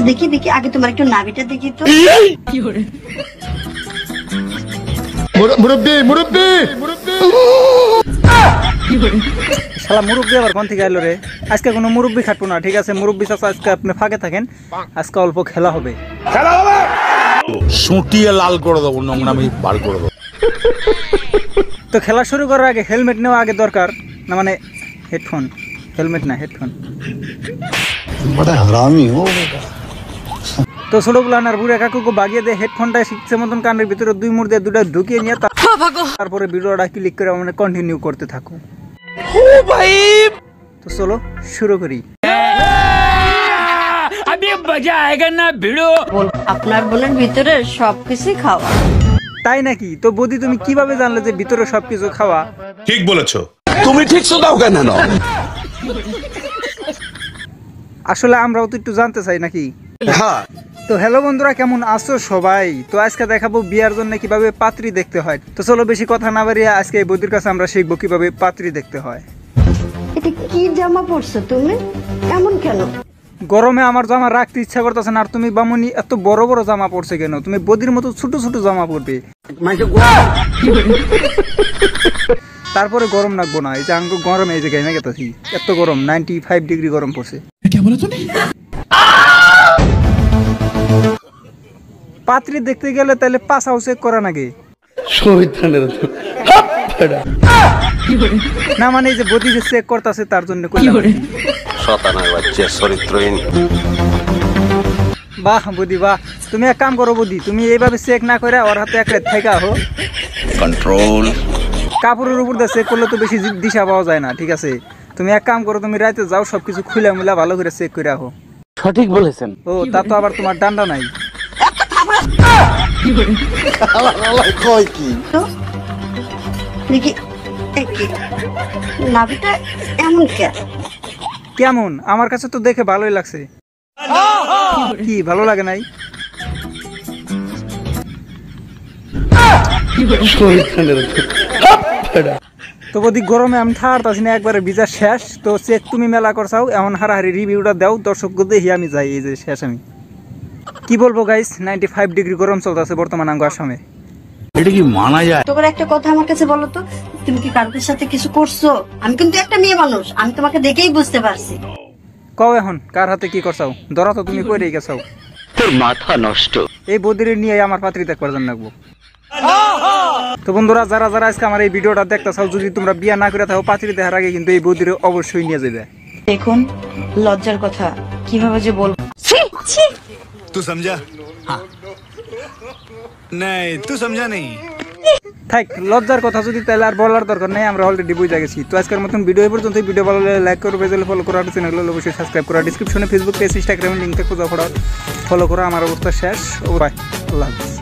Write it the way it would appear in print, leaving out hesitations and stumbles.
দেখি দেখি আগে তোমার একটু নাভিটা দেখি তো। মুরব্বি মুরব্বি শালা মুরব্বি আবার কোন থেকে আইলো রে? আজকে কোনো মুরব্বি খাটবো না, ঠিক আছে? মুরব্বি চাচা আজকে আপনি ফাঁকে থাকেন, আজকে অল্প খেলা হবে। সুটিয়ে লাল করে দেবো, নোংরামি বার করে দেবো। তো খেলা শুরু করার আগে হেলমেট নেওয়া আগে দরকার না, মানে হেডফোন, হেলমেট না হেডফোন। তো ছোটগুলান আর বুড়া কাকুকে বাগিয়ে দিয়ে হেডফোনটা শিখছে মতন কানের ভিতরে 2 মুড় দিয়ে 2টা ঢুকিয়ে নিয়ে তারপরে ভিডিওটা ক্লিক করে মানে কন্টিনিউ করতে থাকো। তো চলো শুরু করি। আপনার বোনের ভিতরে সবকিছু খাওয়া। তাই নাকি? তো বৌদি তুমি কিভাবে জানলে যে ভিতরে সবকিছু খাওয়া? ঠিক বলেছো তুমি, ঠিক শোনাও কেন? আসলে আমরাও তো একটু জানতে চাই নাকি? হ্যাঁ। তো হ্যালো বন্ধুরা, কেমন আছো সবাই? তো আজকে দেখাবো বিয়ার জন্য কিভাবে পাত্রী দেখতে হয়। তো চলো বেশি কথা না বাড়িয়ে আজকে এই বৌদির কাছে আমরা শিখবো কিভাবে পাত্রী দেখতে হয়। এটা কি জামা পরছো তুমি? এমন কেন? গরমে আমার জামা রাখতে ইচ্ছা করতেছে না, আর তুমি বামুনি এত বড় বড় জামা পরছে কেন? তুমি বৌদির মতো ছোট ছোট জামা পরবে, তারপরে গরম লাগবো না। এই যে আঙ্গ গরমে এই যে ঘেমে গেছি, এত গরম, 95 ডিগ্রি গরম পড়ছে। পাত্রী দেখতে গেলে তাহলে পাছাও চেক করা নাকি? না মানে এই যে বডি যে চেক করতেছে তার জন্য শতানার বাচ্চা চরিত্রহীন। বাহ বদি বাহ, তুমি এক কাম করো বদি, তুমি এইভাবে চেক না করে ওর হাতে এক রাত থেকে আহো। কন্ট্রোল। কাপড়ের উপর দিয়ে চেক করলে তো বেশি দিশা পাওয়া যায় না, ঠিক আছে? তুমি এক কাম করো, তুমি রাতে যাও, সবকিছু খুলে মুলা ভালো করে চেক করে আহো। সঠিক বলেছেন। ও তা তো আবার তোমার ডান্ডা নাই। তো দেখি নাভিটা এমন কেন? কেমন? আমার কাছে তো দেখে ভালোই লাগছে। কি ভালো লাগে নাই? তো বদি গরমে আমি থাকতাছি না, একবারে ভিজা শেষ। তো চেক তুমি মেলা করছাও, এমন হারাহারি রিভিউটা দাও দর্শক দেখি আমি যাই। এই যে শেষ আমি কি বলবো গাইস, 95 ডিগ্রি গরম চলতেছে বর্তমান আঙ্গ আসামে। এটা কি মানা যায়? তোমার একটা কথা আমার কাছে বলো তো, তুমি কি কারোর সাথে কিছু করছো? আমি কিন্তু একটা মেয়ে মানুষ, আমি তোমাকে দেখেই বুঝতে পারছি। কও এখন কার হাতে কি করছাও? ধরা তো তুমি কইরেই গেছাও। তোর মাথা নষ্ট। এই বদিরে নিয়ে আমার পাত্রী দেখবার জন্য লাগবো। তো বন্ধুরা, যারা যারা আজকে আমার এই ভিডিওটা দেখতেছাও, যদি তোমরা বিয়া না করে থাকো, পাত্রী দেখার আগে কিন্তু এই বদিরে অবশ্যই নিয়ে যাবে। দেখুন লজ্জার কথা কিভাবে যে বলবো। तू समझा? हाँ। नहीं तू समझा नहीं। থাক, লজ্জার কথা যদি তাহলে আর বলার দরকার নেই, আমরা অলরেডি বুঝে গেছি। তো আজকের মতন ভিডিও এই পর্যন্ত। ভিডিও ভালো লাগলে লাইক করো, পেজে ফলো করো, আর চ্যানেল অবশ্যই সাবস্ক্রাইব করো। ডিসক্রিপশনে ফেসবুক পেজ, ইনস্টাগ্রামের লিঙ্ক থেকে ফলো করো। আমার অবস্থা শেষ। ও বাই, আল্লাহ হাফেজ।